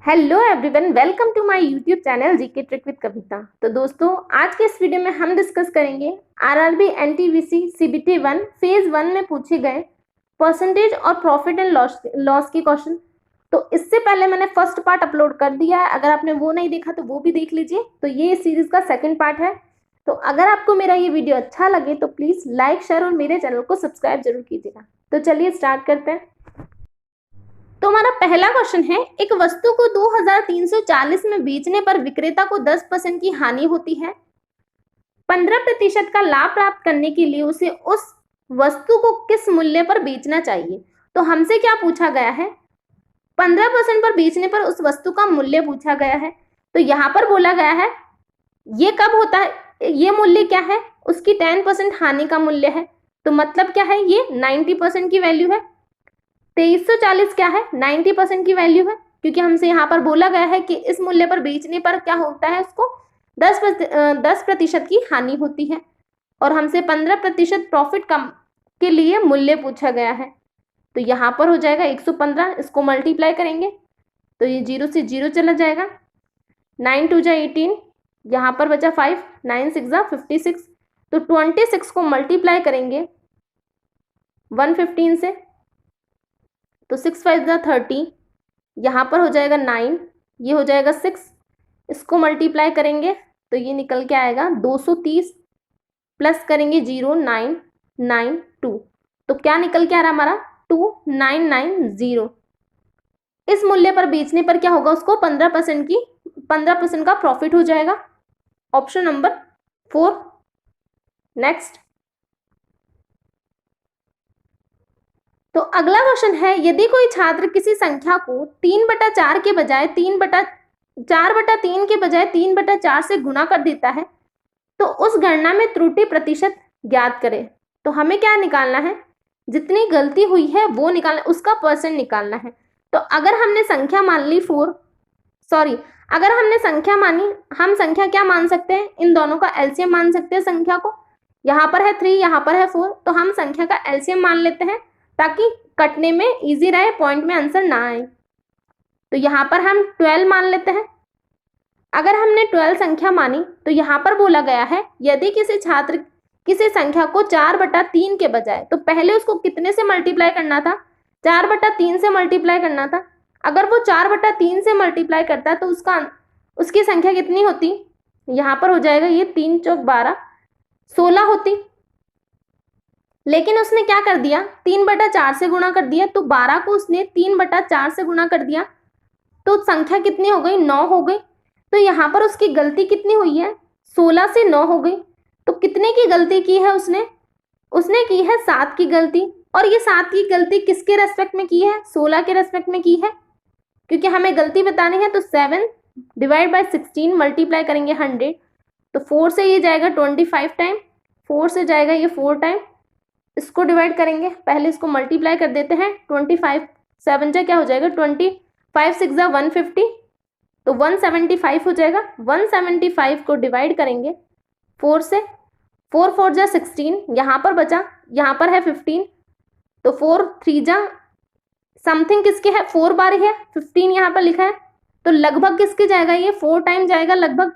Hello everyone, welcome to my YouTube channel GK trick with Kavita. तो दोस्तों, आज के इस वीडियो में हम डिस्कस करेंगे आरआरबी एनटीपीसी सीबीटी 1 फेज 1 में पूछे गए परसेंटेज और प्रॉफिट एंड लॉस के क्वेश्चन। तो इससे पहले मैंने फर्स्ट पार्ट अपलोड कर दिया है, अगर आपने वो नहीं देखा तो वो भी देख लीजिए। तो ये इस सीरीज का सेकेंड पार्ट है। तो अगर आपको मेरा ये वीडियो अच्छा लगे तो प्लीज लाइक, शेयर और मेरे चैनल को सब्सक्राइब जरूर कीजिएगा। तो चलिए स्टार्ट करते हैं। तो हमारा पहला क्वेश्चन है, एक वस्तु को 2340 में बेचने पर विक्रेता को 10% की हानि होती है। 15% का लाभ प्राप्त करने के लिए उसे उस वस्तु को किस मूल्य पर बेचना चाहिए। तो हमसे क्या पूछा गया है, 15% पर बेचने पर उस वस्तु का मूल्य पूछा गया है। तो यहाँ पर बोला गया है ये कब होता है, ये मूल्य क्या है, उसकी 10% हानि का मूल्य है। तो मतलब क्या है, ये 90% की वैल्यू है। 2340 क्या है, 90% की वैल्यू है, क्योंकि हमसे यहाँ पर बोला गया है कि इस मूल्य पर बेचने पर क्या होता है, उसको 10% की हानि होती है। और हमसे 15% प्रॉफिट कम के लिए मूल्य पूछा गया है। तो यहाँ पर हो जाएगा 115, इसको मल्टीप्लाई करेंगे तो ये 0 से 0 चला जाएगा। 9 2 जा 18, यहाँ पर बचा 5, 9 6 जा 56। तो 26 को मल्टीप्लाई करेंगे 115 से, तो 6 5 जा 30, यहाँ पर हो जाएगा 9, ये हो जाएगा 6, इसको मल्टीप्लाई करेंगे तो ये निकल के आएगा 230, प्लस करेंगे 0992। तो क्या निकल के आ रहा हमारा 2990। इस मूल्य पर बेचने पर क्या होगा, उसको 15% का प्रॉफिट हो जाएगा। Option number 4। नेक्स्ट, तो अगला क्वेश्चन है, यदि कोई छात्र किसी संख्या को 3/4 के बजाय 4/3 के बजाय 3/4 से गुणा कर देता है तो उस गणना में त्रुटि प्रतिशत ज्ञात करे। तो हमें क्या निकालना है, जितनी गलती हुई है वो निकालना, उसका परसेंट निकालना है। तो अगर हमने संख्या मान ली अगर हमने संख्या मानी, हम संख्या क्या मान सकते हैं, इन दोनों का एलसीएम मान सकते हैं संख्या को। यहाँ पर है 3, यहाँ पर है 4, तो हम संख्या का एलसीएम मान लेते हैं ताकि कटने में इजी रहे, पॉइंट में आंसर ना आए। तो यहाँ पर हम 12 मान लेते हैं। अगर हमने 12 संख्या मानी तो यहाँ पर बोला गया है, यदि किसी छात्र किसी संख्या को 4/3 के बजाय, तो पहले उसको कितने से मल्टीप्लाई करना था, 4/3 से मल्टीप्लाई करना था। अगर वो 4/3 से मल्टीप्लाई करता है तो उसकी संख्या कितनी होती, यहाँ पर हो जाएगा ये 3 चौक 12, 16 होती। लेकिन उसने क्या कर दिया, 3/4 से गुणा कर दिया। तो 12 को उसने 3/4 से गुणा कर दिया तो संख्या कितनी हो गई, 9 हो गई। तो यहाँ पर उसकी गलती कितनी हुई है, 16 से 9 हो गई। तो कितने की गलती की है उसने की है 7 की गलती। और ये 7 की गलती किसके रेस्पेक्ट में की है, 16 के रेस्पेक्ट में की है, क्योंकि हमें गलती बतानी है। तो 7 डिवाइड बाय 16 मल्टीप्लाई करेंगे 100, तो 4 से ये जाएगा 25 टाइम, 4 से जाएगा ये 4 टाइम, इसको डिवाइड करेंगे, पहले इसको मल्टीप्लाई कर देते हैं। 25 7 जा क्या हो जाएगा 20, 5 6 जा 150, तो 175 हो जाएगा। 175 को डिवाइड करेंगे 4 से, 4 4 जा 16, यहाँ पर बचा, यहाँ पर है 15, तो 4 3 जा समथिंग किसके है, 4 बार है, 15 यहाँ पर लिखा है, तो लगभग किसके जाएगा, ये 4 टाइम जाएगा लगभग।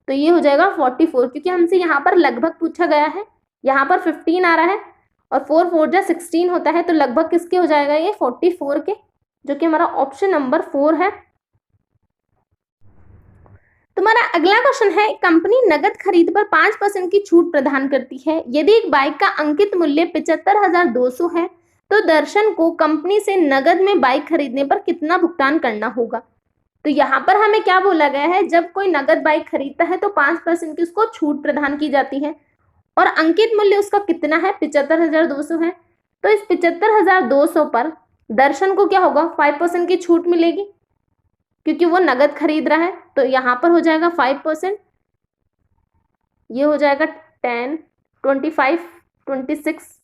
तो ये हो जाएगा 44, क्योंकि हमसे यहाँ पर लगभग पूछा गया है, यहाँ पर 15 आ रहा है और 4 4 जा 16 होता है, तो लगभग किसके हो जाएगा, ये 44 के, जो कि हमारा ऑप्शन नंबर 4 है। तुम्हारा अगला क्वेश्चन है, कंपनी नगद खरीद पर 5% की छूट प्रदान करती है। यदि एक बाइक का अंकित मूल्य 75,200 है तो दर्शन को कंपनी से नगद में बाइक खरीदने पर कितना भुगतान करना होगा। तो यहाँ पर हमें क्या बोला गया है, जब कोई नगद बाइक खरीदता है तो 5% की उसको छूट प्रदान की जाती है और अंकित मूल्य उसका कितना है, 75,200 है। तो इस 75,200 पर दर्शन को क्या होगा, 5% की छूट मिलेगी, क्योंकि वो नगद खरीद रहा है। तो यहाँ पर हो जाएगा 5%, ये हो जाएगा 10, 25, 26,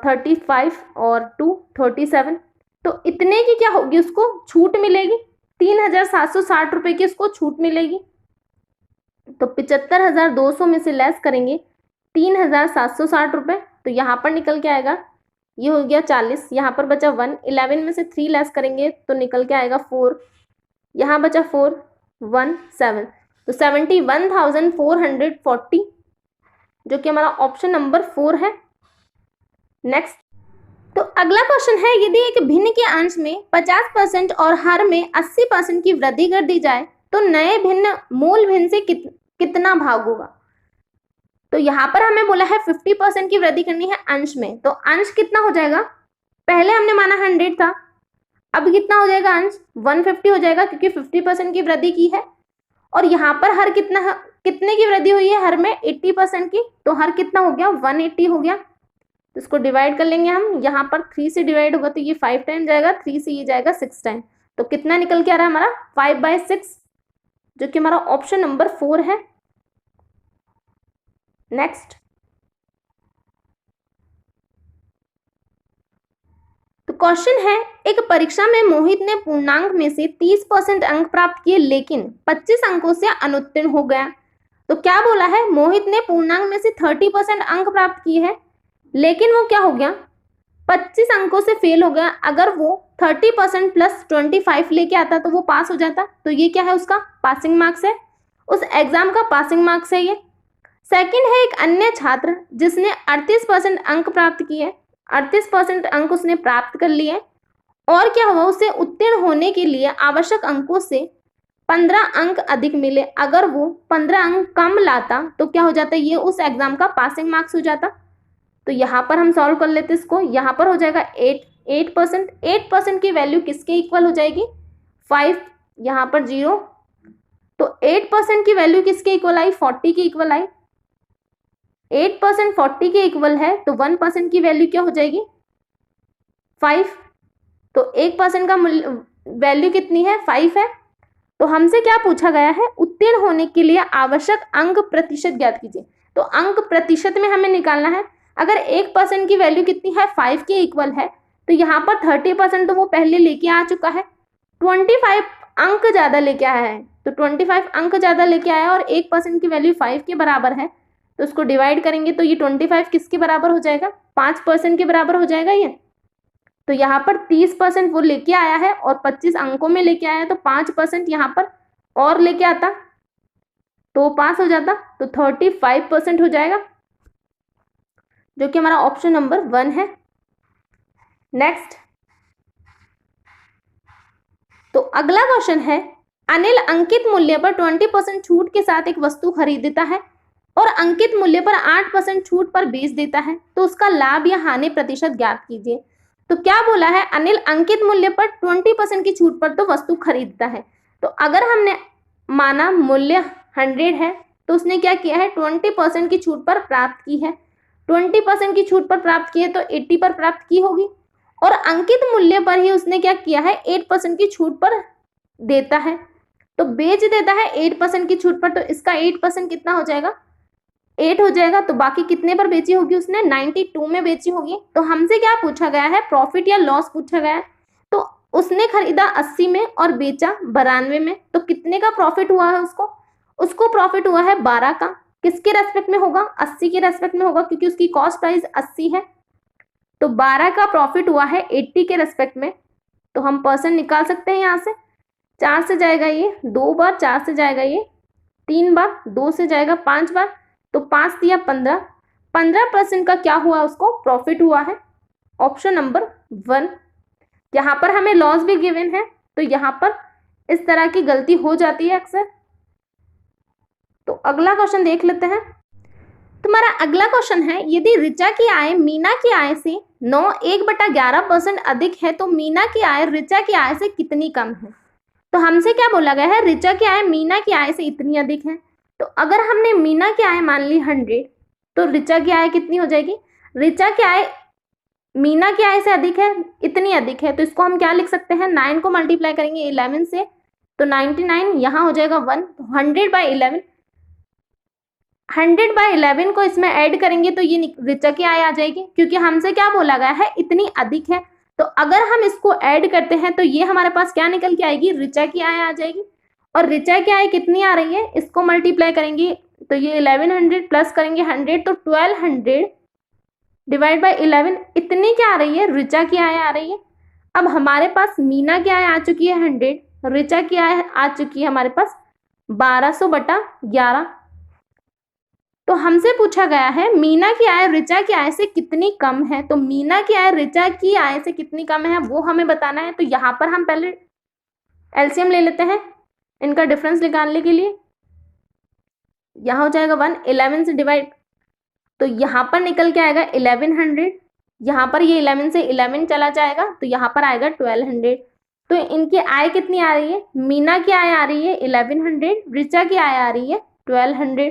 35 और 2 37। तो इतने की क्या होगी, उसको छूट मिलेगी, 3,760 रुपए की उसको छूट मिलेगी। तो 75,200 में से लेस करेंगे 3,760 रुपए, तो यहाँ पर निकल के आएगा ये हो गया 40, यहाँ पर बचा 1, 11 में से 3 लेस करेंगे तो निकल के आएगा 4, यहाँ बचा 4, 1, 7, तो 71,440 जो कि हमारा ऑप्शन नंबर 4 है। नेक्स्ट, तो अगला क्वेश्चन है, यदि एक भिन्न के अंश में 50% और हर में 80% की वृद्धि कर दी जाए तो नए भिन्न मूल भिन्न से कितना भाग होगा। तो यहाँ पर हमें बोला है 50% की वृद्धि करनी है अंश में, तो अंश कितना हो जाएगा, पहले हमने माना 100 था, अब कितना हो जाएगा अंश 150 हो जाएगा क्योंकि 50% की वृद्धि की है। और यहाँ पर हर कितने की वृद्धि हुई है, हर में 80% की, तो हर कितना हो गया 180 हो गया। तो इसको डिवाइड कर लेंगे हम, यहाँ पर 3 से डिवाइड होगा तो ये 5 टाइम जाएगा, 3 से ये जाएगा 6 टाइम, तो कितना निकल के आ रहा है हमारा 5/6 जो कि हमारा ऑप्शन नंबर 4 है। नेक्स्ट, तो क्वेश्चन है, एक परीक्षा में मोहित ने पूर्णांक में से 30% अंक प्राप्त किए लेकिन 25 अंकों से अनुत्तीर्ण हो गया। तो क्या बोला है, मोहित ने पूर्णांक में से 30% अंक प्राप्त किए हैं लेकिन वो क्या हो गया 25 अंकों से फेल हो गया। अगर वो 30% प्लस 25 लेके आता तो वो पास हो जाता, तो ये क्या है उसका पासिंग मार्क्स है, उस एग्जाम का पासिंग मार्क्स है ये। सेकंड है, एक अन्य छात्र जिसने 38% अंक प्राप्त किए, 38% अंक उसने प्राप्त कर लिए और क्या हुआ, उसे उत्तीर्ण होने के लिए आवश्यक अंकों से 15 अंक अधिक मिले। अगर वो 15 अंक कम लाता तो क्या हो जाता, ये उस एग्जाम का पासिंग मार्क्स हो जाता। तो यहाँ पर हम सॉल्व कर लेते इसको, यहाँ पर हो जाएगा 8% की वैल्यू किसके इक्वल हो जाएगी 5, यहाँ पर 0, तो 8% की वैल्यू किसके इक्वल आई 40 की इक्वल आई। 8% 40 के इक्वल है तो 1% की वैल्यू क्या हो जाएगी 5, तो 1% का वैल्यू कितनी है 5 है। तो हमसे क्या पूछा गया है, उत्तीर्ण होने के लिए आवश्यक अंक प्रतिशत ज्ञात कीजिए। तो अंक प्रतिशत में हमें निकालना है, अगर 1% की वैल्यू कितनी है 5 के इक्वल है तो यहाँ पर 30% तो वो पहले लेके आ चुका है, 25 अंक ज्यादा लेके आया है, तो 25 अंक ज्यादा लेके आया और 1% की वैल्यू 5 के बराबर है, तो उसको डिवाइड करेंगे तो ये 25 किसके बराबर हो जाएगा 5% के बराबर हो जाएगा ये। तो यहाँ पर 30% वो लेके आया है और 25 अंकों में लेके आया है, तो 5% यहाँ पर और लेके आता तो पास हो जाता, तो 35% हो जाएगा जो कि हमारा ऑप्शन नंबर 1 है। नेक्स्ट, तो अगला क्वेश्चन है, अनिल अंकित मूल्य पर 20% छूट के साथ एक वस्तु खरीदता है और अंकित मूल्य पर 8% छूट पर बेच देता है, तो उसका लाभ या हानि प्रतिशत ज्ञात कीजिए। तो क्या बोला है, अनिल अंकित मूल्य पर 20% की छूट पर तो वस्तु खरीदता है, तो अगर हमने माना मूल्य 100 है तो उसने क्या किया है 20% की छूट पर प्राप्त की है, 20% की छूट पर प्राप्त की है तो 80 पर प्राप्त की होगी, और अंकित मूल्य पर ही उसने क्या किया है 8% की छूट पर देता है, तो बेच देता है 8% की छूट पर, तो इसका 8% कितना हो जाएगा 8 हो जाएगा, तो बाकी कितने पर बेची होगी उसने 92 में बेची होगी। तो हमसे क्या पूछा गया है, प्रॉफिट या लॉस पूछा गया है, तो उसने खरीदा 80 में और बेचा 92 में, तो कितने का प्रॉफिट हुआ है उसको प्रॉफिट हुआ है 12 का। किसके रेस्पेक्ट में होगा 80 के रेस्पेक्ट में होगा क्योंकि उसकी कॉस्ट प्राइस 80 है, तो 12 का प्रॉफिट हुआ है 80 के रेस्पेक्ट में, तो हम परसेंट निकाल सकते हैं यहाँ से, 4 से जाएगा ये 2 बार, 4 से जाएगा ये 3 बार, 2 से जाएगा 5 बार, तो 5 दिया 15% का क्या हुआ उसको प्रॉफिट हुआ है, ऑप्शन नंबर 1। यहाँ पर हमें लॉस भी गिवन है तो यहाँ पर इस तरह की गलती हो जाती है अक्सर। तो अगला क्वेश्चन देख लेते हैं। तुम्हारा अगला क्वेश्चन है, यदि ऋचा की आय मीना की आय से 1/11% अधिक है तो मीना की आय ऋचा की आय से कितनी कम है। तो हमसे क्या बोला गया है, ऋचा की आय मीना की आय से इतनी अधिक है, तो अगर हमने मीना की आय मान ली 100 तो ऋचा की आय कितनी हो जाएगी, ऋचा की आय मीना की आय से अधिक है, इतनी अधिक है, तो इसको हम क्या लिख सकते हैं 9 को मल्टीप्लाई करेंगे 11 से तो 99, यहाँ हो जाएगा 1, तो 100/11, 100/11 को इसमें ऐड करेंगे तो ये ऋचा की आय आ जाएगी, क्योंकि हमसे क्या बोला गया है इतनी अधिक है, तो अगर हम इसको ऐड करते हैं तो ये हमारे पास क्या निकल के आएगी ऋचा की आय आ जाएगी। और ऋचा की आय कितनी आ रही है, इसको मल्टीप्लाई करेंगे तो ये 1100 प्लस करेंगे 100 तो 1200 डिवाइड बाय 11, इतनी क्या आ रही है, ऋचा की आय आ रही है। अब हमारे पास मीना की आय आ चुकी है 100, ऋचा की आय आ चुकी है हमारे पास 1200/11। तो हमसे पूछा गया है मीना की आय ऋचा की आय से कितनी कम है, तो मीना की आय ऋचा की आय से कितनी कम है वो हमें बताना है। तो यहाँ पर हम पहले एलसीएम ले लेते हैं इनका डिफरेंस निकालने के लिए। यहाँ हो जाएगा 1, 11 से डिवाइड, तो यहाँ पर निकल के आएगा 1100, यहाँ पर ये 11 से 11 चला जाएगा तो यहाँ पर आएगा 1200। तो इनकी आय कितनी आ रही है, मीना की आय आ रही है 1100, ऋचा की आय आ रही है 1200।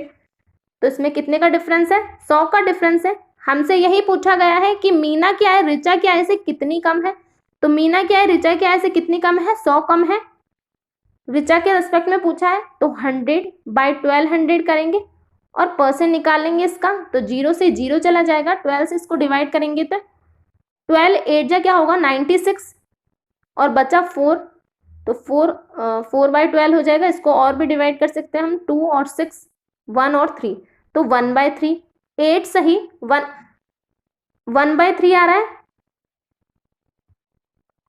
तो इसमें कितने का डिफरेंस है, 100 का डिफरेंस है। हमसे यही पूछा गया है कि मीना की आय ऋचा की आय से कितनी कम है, तो मीना की आय ऋचा की आय से कितनी कम है, 100 कम है। ऋचा के रेस्पेक्ट में पूछा है तो 100/1200 करेंगे और परसेंट निकालेंगे इसका, तो 0 से 0 चला जाएगा, 12 से इसको डिवाइड करेंगे तो 12 8 जा क्या होगा 96 और बचा 4, तो 4/12 हो जाएगा। इसको और भी डिवाइड कर सकते हैं हम, 2 और 6, 1 और 3, तो 1/3, 8 सही 1/3 आ रहा है।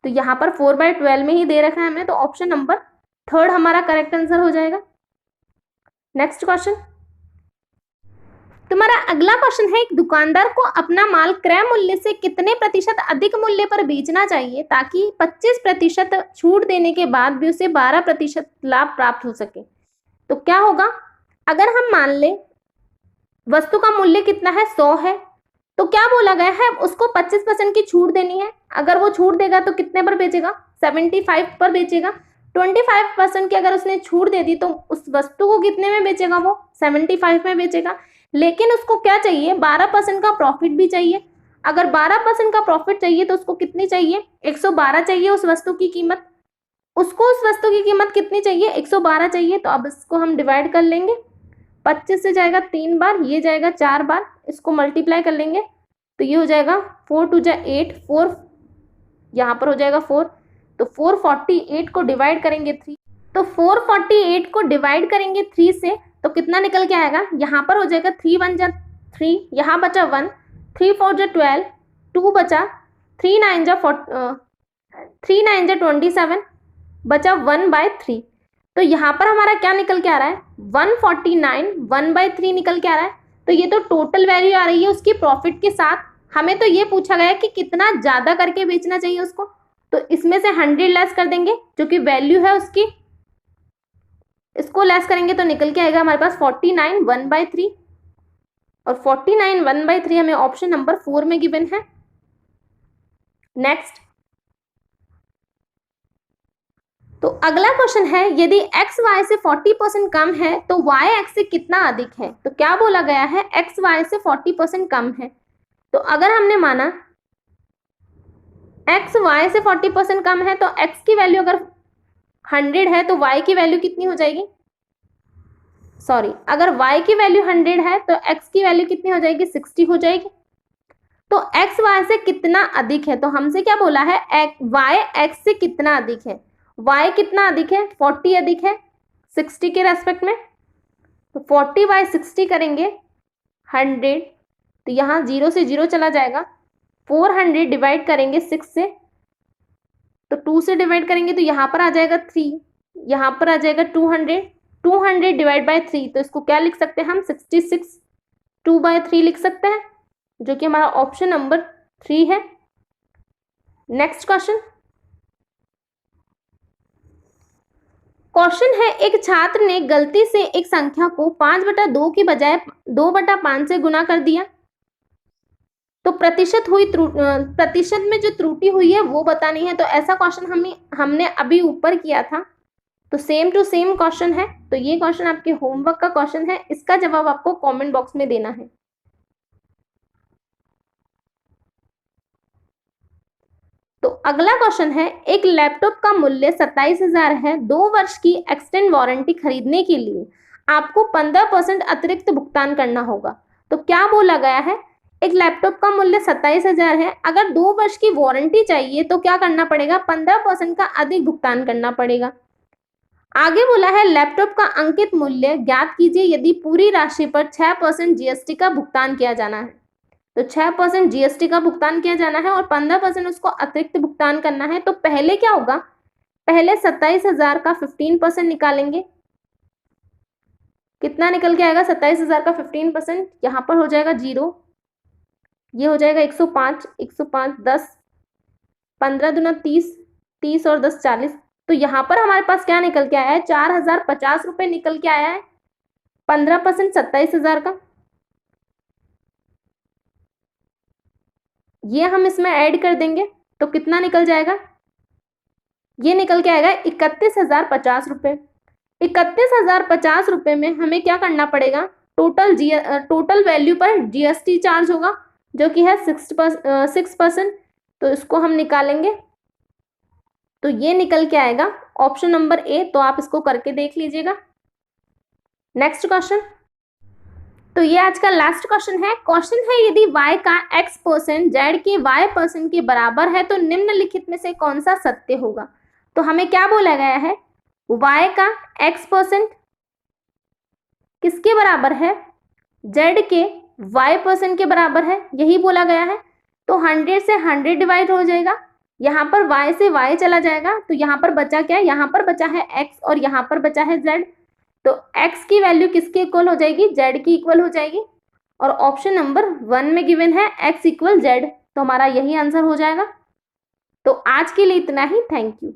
तो यहाँ पर 4/12 में ही दे रखा है हमें, तो ऑप्शन नंबर 3 हमारा करेक्ट आंसर हो जाएगा। नेक्स्ट क्वेश्चन, तुम्हारा अगला क्वेश्चन है, एक दुकानदार को अपना माल क्रय मूल्य से कितने प्रतिशत अधिक मूल्य पर बेचना चाहिए ताकि 25% छूट देने के बाद भी उसे 12% लाभ प्राप्त हो सके। तो क्या होगा, अगर हम मान ले वस्तु का मूल्य कितना है 100 है, तो क्या बोला गया है उसको 25% की छूट देनी है। अगर वो छूट देगा तो कितने पर बेचेगा, 75 पर बेचेगा। 25% की अगर उसने छूट दे दी तो उस वस्तु को कितने में बेचेगा, वो 75 में बेचेगा। लेकिन उसको क्या चाहिए, 12% का प्रॉफिट भी चाहिए। अगर 12% का प्रॉफिट चाहिए तो उसको कितनी चाहिए, 112 चाहिए उस वस्तु की कीमत। उसको उस वस्तु की कीमत कितनी चाहिए, 112 चाहिए। तो अब इसको हम डिवाइड कर लेंगे, 25 से जाएगा 3 बार, ये जाएगा 4 बार, इसको मल्टीप्लाई कर लेंगे तो ये हो जाएगा 4 2 जा 8, 4 यहाँ पर हो जाएगा 4, तो 448 को डिवाइड करेंगे 3, तो 448 को डिवाइड करेंगे 3 से तो कितना निकल के आएगा, यहाँ पर हो जाएगा 3 1 जा 3, यहाँ बचा 1, 3 4 जा 12, 2 बचा, 3 9 जा 27, बचा 1/3। तो यहाँ पर हमारा क्या निकल के आ रहा है, 149 1/3 निकल के आ रहा है। तो ये तो टोटल वैल्यू आ रही है उसकी प्रॉफिट के साथ। हमें तो ये पूछा गया है कि कितना ज्यादा करके बेचना चाहिए उसको, तो इसमें से 100 लेस कर देंगे जो कि वैल्यू है उसकी, इसको लेस करेंगे तो निकल के आएगा हमारे पास 49 1/3, और 49 1/3 हमें ऑप्शन नंबर 4 में गिवन है। नेक्स्ट, तो अगला क्वेश्चन है, यदि x y से 40% कम है तो y x से कितना अधिक है। तो क्या बोला गया है, x y से 40% कम है। तो अगर हमने माना x y से 40% कम है तो x की वैल्यू अगर 100 है तो y की वैल्यू कितनी हो जाएगी, सॉरी, अगर y की वैल्यू 100 है तो x की वैल्यू कितनी हो जाएगी, 60 हो जाएगी। तो x y से कितना अधिक है, तो हमसे क्या बोला है, y x से कितना अधिक है। y कितना अधिक है, 40 अधिक है 60 के रेस्पेक्ट में, तो 40/60 करेंगे 100, तो यहाँ 0 से 0 चला जाएगा, 400 डिवाइड करेंगे 6 से, तो 2 से डिवाइड करेंगे तो यहाँ पर आ जाएगा 3, यहाँ पर आ जाएगा 200 डिवाइड बाय 3, तो इसको क्या लिख सकते हैं हम, 66 2/3 लिख सकते हैं, जो कि हमारा ऑप्शन नंबर 3 है। नेक्स्ट क्वेश्चन है, एक छात्र ने गलती से एक संख्या को 5/2 की बजाय 2/5 से गुना कर दिया, तो प्रतिशत में जो त्रुटि हुई है वो बतानी है। तो ऐसा क्वेश्चन हमने अभी ऊपर किया था, तो सेम टू सेम क्वेश्चन है। तो ये क्वेश्चन आपके होमवर्क का क्वेश्चन है, इसका जवाब आपको कमेंट बॉक्स में देना है। तो अगला क्वेश्चन है, एक लैपटॉप का मूल्य 27,000 है, 2 वर्ष की एक्सटेंड वारंटी खरीदने के लिए आपको 15% अतिरिक्त भुगतान करना होगा। तो क्या बोला गया है, एक लैपटॉप का मूल्य 27,000 है, अगर 2 वर्ष की वारंटी चाहिए तो क्या करना पड़ेगा, 15% का अधिक भुगतान करना पड़ेगा। आगे बोला है, लैपटॉप का अंकित मूल्य ज्ञात कीजिए यदि पूरी राशि पर 6% जीएसटी का भुगतान किया जाना है। तो 6% जीएसटी का भुगतान किया जाना है और 15% उसको अतिरिक्त भुगतान करना है। तो पहले क्या होगा, पहले 27,000 का 15% निकालेंगे। कितना निकल के आएगा, 27,000 का 15%, यहाँ पर हो जाएगा 0, ये हो जाएगा 105, 105 10, 15 दूना 30, 30 और 10 40। तो यहाँ पर हमारे पास क्या निकल के आया है, 4,050 रुपये निकल के आया है। 15% 27,000 का, ये हम इसमें ऐड कर देंगे तो कितना निकल जाएगा, ये निकल के आएगा 31,050 रुपये। 31,050 रुपये में हमें क्या करना पड़ेगा, टोटल वैल्यू पर जीएसटी चार्ज होगा जो कि है 6%। तो इसको हम निकालेंगे तो ये निकल के आएगा ऑप्शन नंबर ए। तो आप इसको करके देख लीजिएगा। नेक्स्ट क्वेश्चन, तो ये आज का लास्ट क्वेश्चन है। क्वेश्चन है यदि y का x% z के y% के बराबर है तो निम्नलिखित में से कौन सा सत्य होगा। तो हमें क्या बोला गया है, y का x% किसके बराबर है, z के y% के बराबर है, यही बोला गया है। तो 100 से 100 डिवाइड हो जाएगा, यहाँ पर y से y चला जाएगा तो यहाँ पर बचा क्या, यहाँ पर बचा है x और यहाँ पर बचा है z। तो x की वैल्यू किसके इक्वल हो जाएगी, z की इक्वल हो जाएगी। और ऑप्शन नंबर 1 में गिवन है x इक्वल z, तो हमारा यही आंसर हो जाएगा। तो आज के लिए इतना ही, थैंक यू।